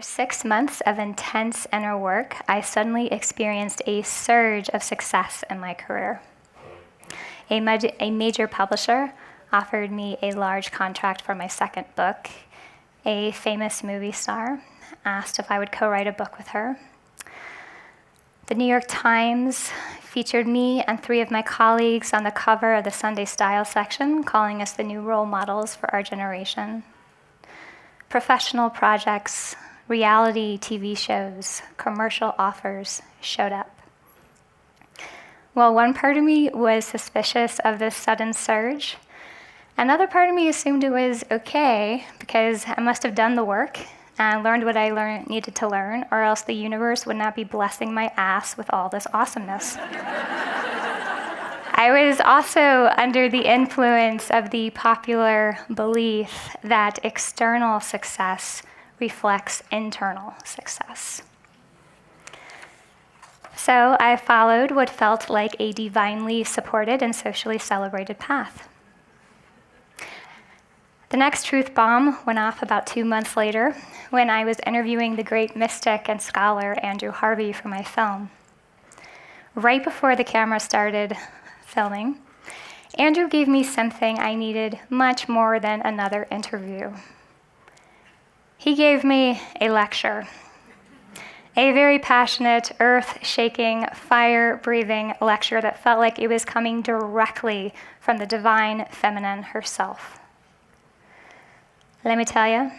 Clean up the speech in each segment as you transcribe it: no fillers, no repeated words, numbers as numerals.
After 6 months of intense inner work, I suddenly experienced a surge of success in my career. A major publisher offered me a large contract for my second book. A famous movie star asked if I would co-write a book with her. The New York Times featured me and 3 of my colleagues on the cover of the Sunday Style section, calling us the new role models for our generation. Professional projects, reality TV shows, commercial offers showed up. While one part of me was suspicious of this sudden surge, another part of me assumed it was okay because I must have done the work and learned what I needed to learn, or else the universe would not be blessing my ass with all this awesomeness. I was also under the influence of the popular belief that external success reflects internal success. So I followed what felt like a divinely supported and socially celebrated path. The next truth bomb went off about 2 months later when I was interviewing the great mystic and scholar Andrew Harvey for my film. Right before the camera started filming, Andrew gave me something I needed much more than another interview. He gave me a lecture, a very passionate, earth-shaking, fire-breathing lecture that felt like it was coming directly from the divine feminine herself. Let me tell you,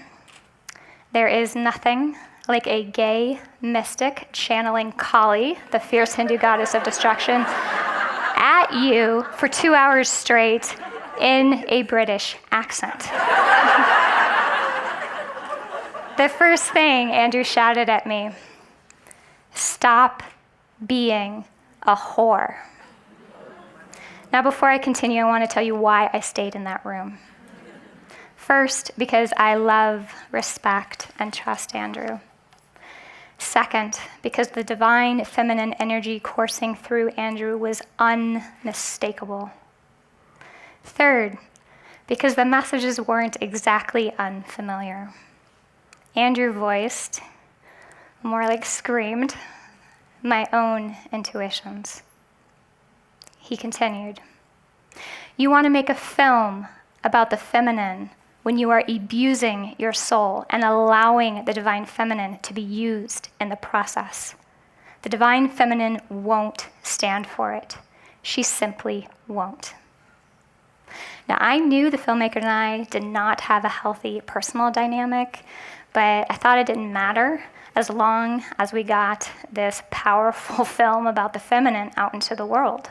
there is nothing like a gay mystic channeling Kali, the fierce Hindu goddess of destruction, at you for 2 hours straight in a British accent. The first thing Andrew shouted at me, "Stop being a whore." Now, before I continue, I want to tell you why I stayed in that room. First, because I love, respect, and trust Andrew. Second, because the divine feminine energy coursing through Andrew was unmistakable. Third, because the messages weren't exactly unfamiliar. Andrew voiced, more like screamed, my own intuitions. He continued, "You want to make a film about the feminine when you are abusing your soul and allowing the divine feminine to be used in the process. The divine feminine won't stand for it. She simply won't." Now, I knew the filmmaker and I did not have a healthy personal dynamic, but I thought it didn't matter as long as we got this powerful film about the feminine out into the world.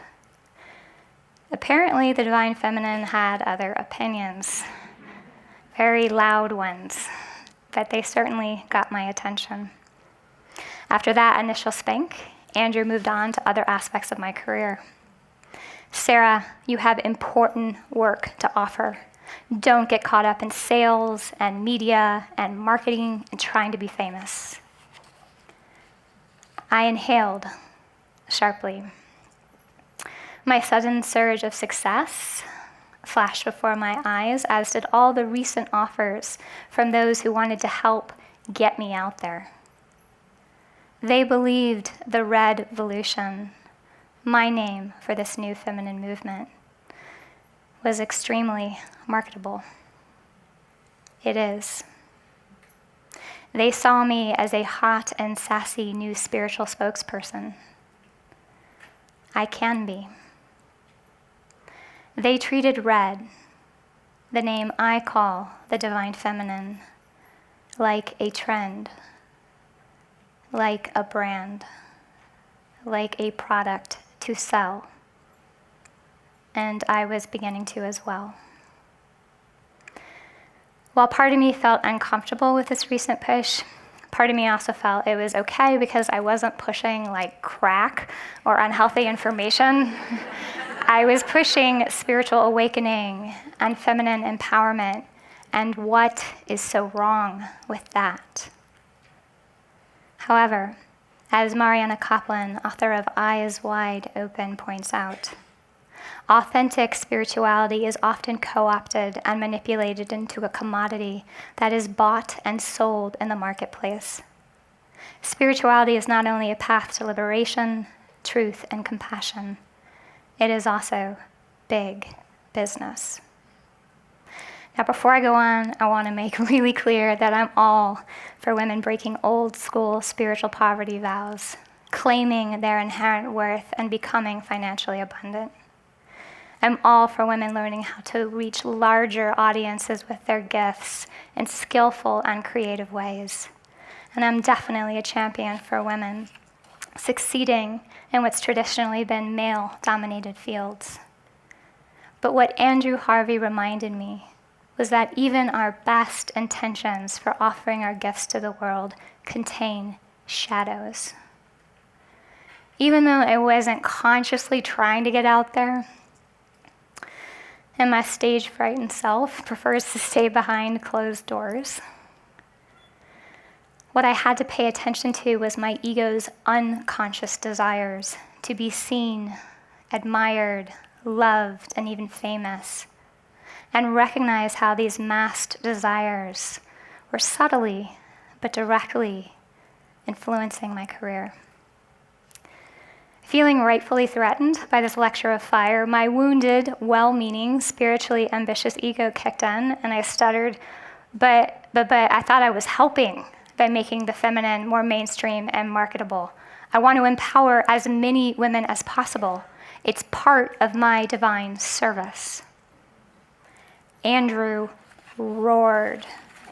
Apparently, the divine feminine had other opinions, very loud ones, but they certainly got my attention. After that initial spank, Andrew moved on to other aspects of my career. "Sera, you have important work to offer. Don't get caught up in sales and media and marketing and trying to be famous." I inhaled sharply. My sudden surge of success flashed before my eyes, as did all the recent offers from those who wanted to help get me out there. They believed the Red Revolution, my name for this new feminine movement, was extremely marketable. It is. They saw me as a hot and sassy new spiritual spokesperson. I can be. They treated Red, the name I call the divine feminine, like a trend, like a brand, like a product to sell. And I was beginning to as well. While part of me felt uncomfortable with this recent push, part of me also felt it was okay because I wasn't pushing like crack or unhealthy information. I was pushing spiritual awakening and feminine empowerment, and what is so wrong with that? However, as Mariana Kaplan, author of Eyes Wide Open, points out, Authentic spirituality is often co-opted and manipulated into a commodity that is bought and sold in the marketplace. Spirituality is not only a path to liberation, truth, and compassion. It is also big business. Now, before I go on, I want to make really clear that I'm all for women breaking old school spiritual poverty vows, claiming their inherent worth, and becoming financially abundant. I'm all for women learning how to reach larger audiences with their gifts in skillful and creative ways. And I'm definitely a champion for women succeeding in what's traditionally been male-dominated fields. But what Andrew Harvey reminded me was that even our best intentions for offering our gifts to the world contain shadows. Even though I wasn't consciously trying to get out there, and my stage-frightened self prefers to stay behind closed doors, what I had to pay attention to was my ego's unconscious desires to be seen, admired, loved, and even famous, and recognize how these masked desires were subtly but directly influencing my career. Feeling rightfully threatened by this lecture of fire, my wounded, well-meaning, spiritually ambitious ego kicked in, and I stuttered, but I thought I was helping by making the feminine more mainstream and marketable. I want to empower as many women as possible. It's part of my divine service. Andrew roared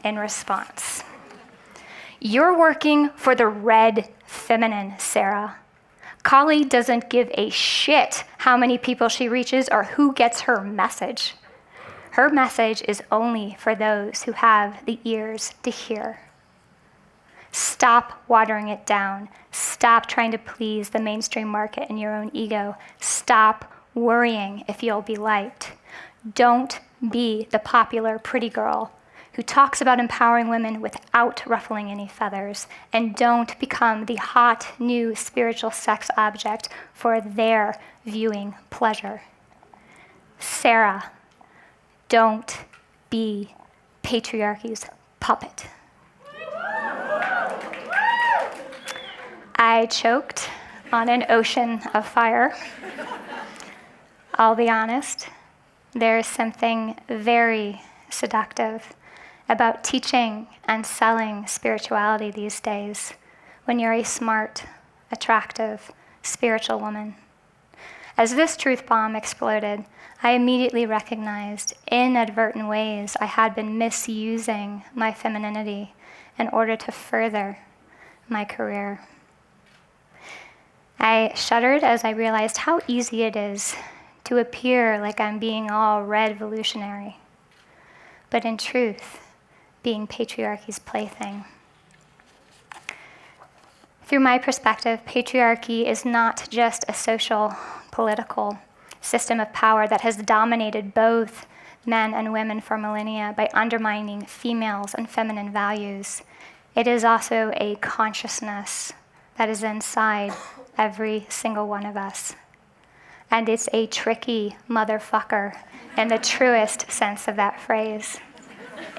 in response. You're working for the red feminine, Sera. Kali doesn't give a shit how many people she reaches or who gets her message. Her message is only for those who have the ears to hear. Stop watering it down. Stop trying to please the mainstream market and your own ego. Stop worrying if you'll be liked. Don't be the popular pretty girl who talks about empowering women without ruffling any feathers, and don't become the hot new spiritual sex object for their viewing pleasure. Sera, don't be patriarchy's puppet. I choked on an ocean of fire. I'll be honest, there is something very seductive about teaching and selling spirituality these days when you're a smart, attractive, spiritual woman. As this truth bomb exploded, I immediately recognized inadvertent ways I had been misusing my femininity in order to further my career. I shuddered as I realized how easy it is to appear like I'm being all revolutionary, but in truth, being patriarchy's plaything. Through my perspective, patriarchy is not just a social, political system of power that has dominated both men and women for millennia by undermining females and feminine values. It is also a consciousness that is inside every single one of us. And it's a tricky motherfucker in the truest sense of that phrase.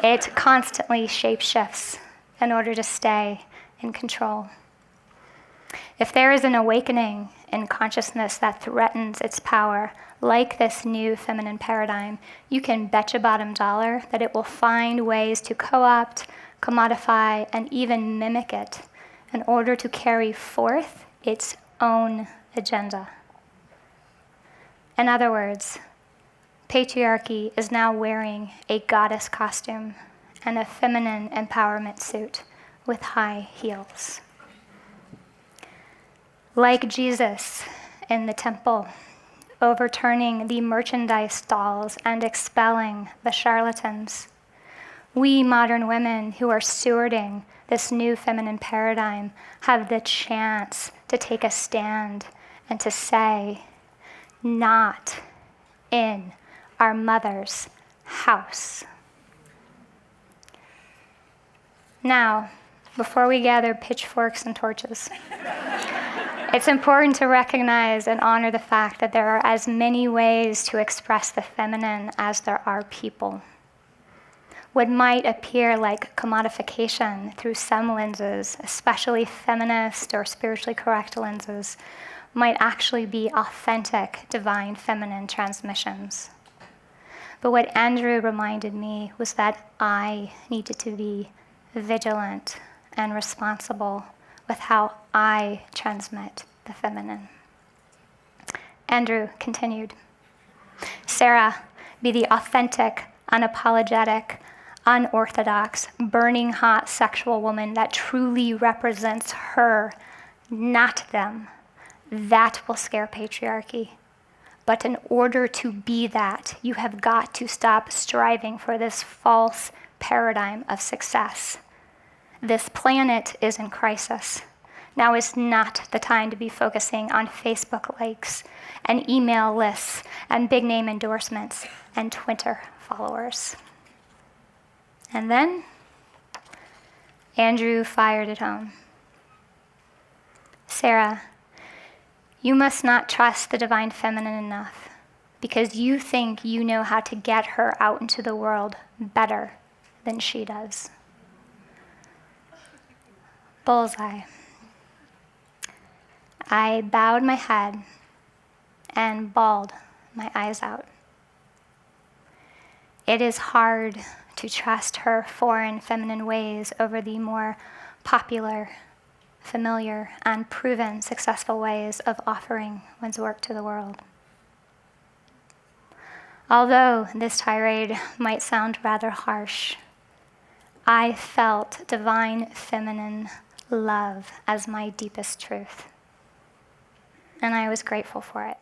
It constantly shapeshifts in order to stay in control. If there is an awakening in consciousness that threatens its power, like this new feminine paradigm, you can bet your bottom dollar that it will find ways to co-opt, commodify, and even mimic it in order to carry forth its own agenda. In other words, patriarchy is now wearing a goddess costume and a feminine empowerment suit with high heels. Like Jesus in the temple, overturning the merchandise stalls and expelling the charlatans, we modern women who are stewarding this new feminine paradigm have the chance to take a stand and to say, not in our mother's house. Now, before we gather pitchforks and torches, It's important to recognize and honor the fact that there are as many ways to express the feminine as there are people. What might appear like commodification through some lenses, especially feminist or spiritually correct lenses, might actually be authentic divine feminine transmissions. But what Andrew reminded me was that I needed to be vigilant and responsible with how I transmit the feminine. Andrew continued, Sera, be the authentic, unapologetic, unorthodox, burning hot sexual woman that truly represents her, not them. That will scare patriarchy. But in order to be that, you have got to stop striving for this false paradigm of success. This planet is in crisis. Now is not the time to be focusing on Facebook likes and email lists and big name endorsements and Twitter followers. And then Andrew fired it home. Sera, you must not trust the divine feminine enough because you think you know how to get her out into the world better than she does. Bullseye. I bowed my head and bawled my eyes out. It is hard to trust her foreign feminine ways over the more popular, familiar, and proven successful ways of offering one's work to the world. Although this tirade might sound rather harsh, I felt divine feminine love as my deepest truth, and I was grateful for it.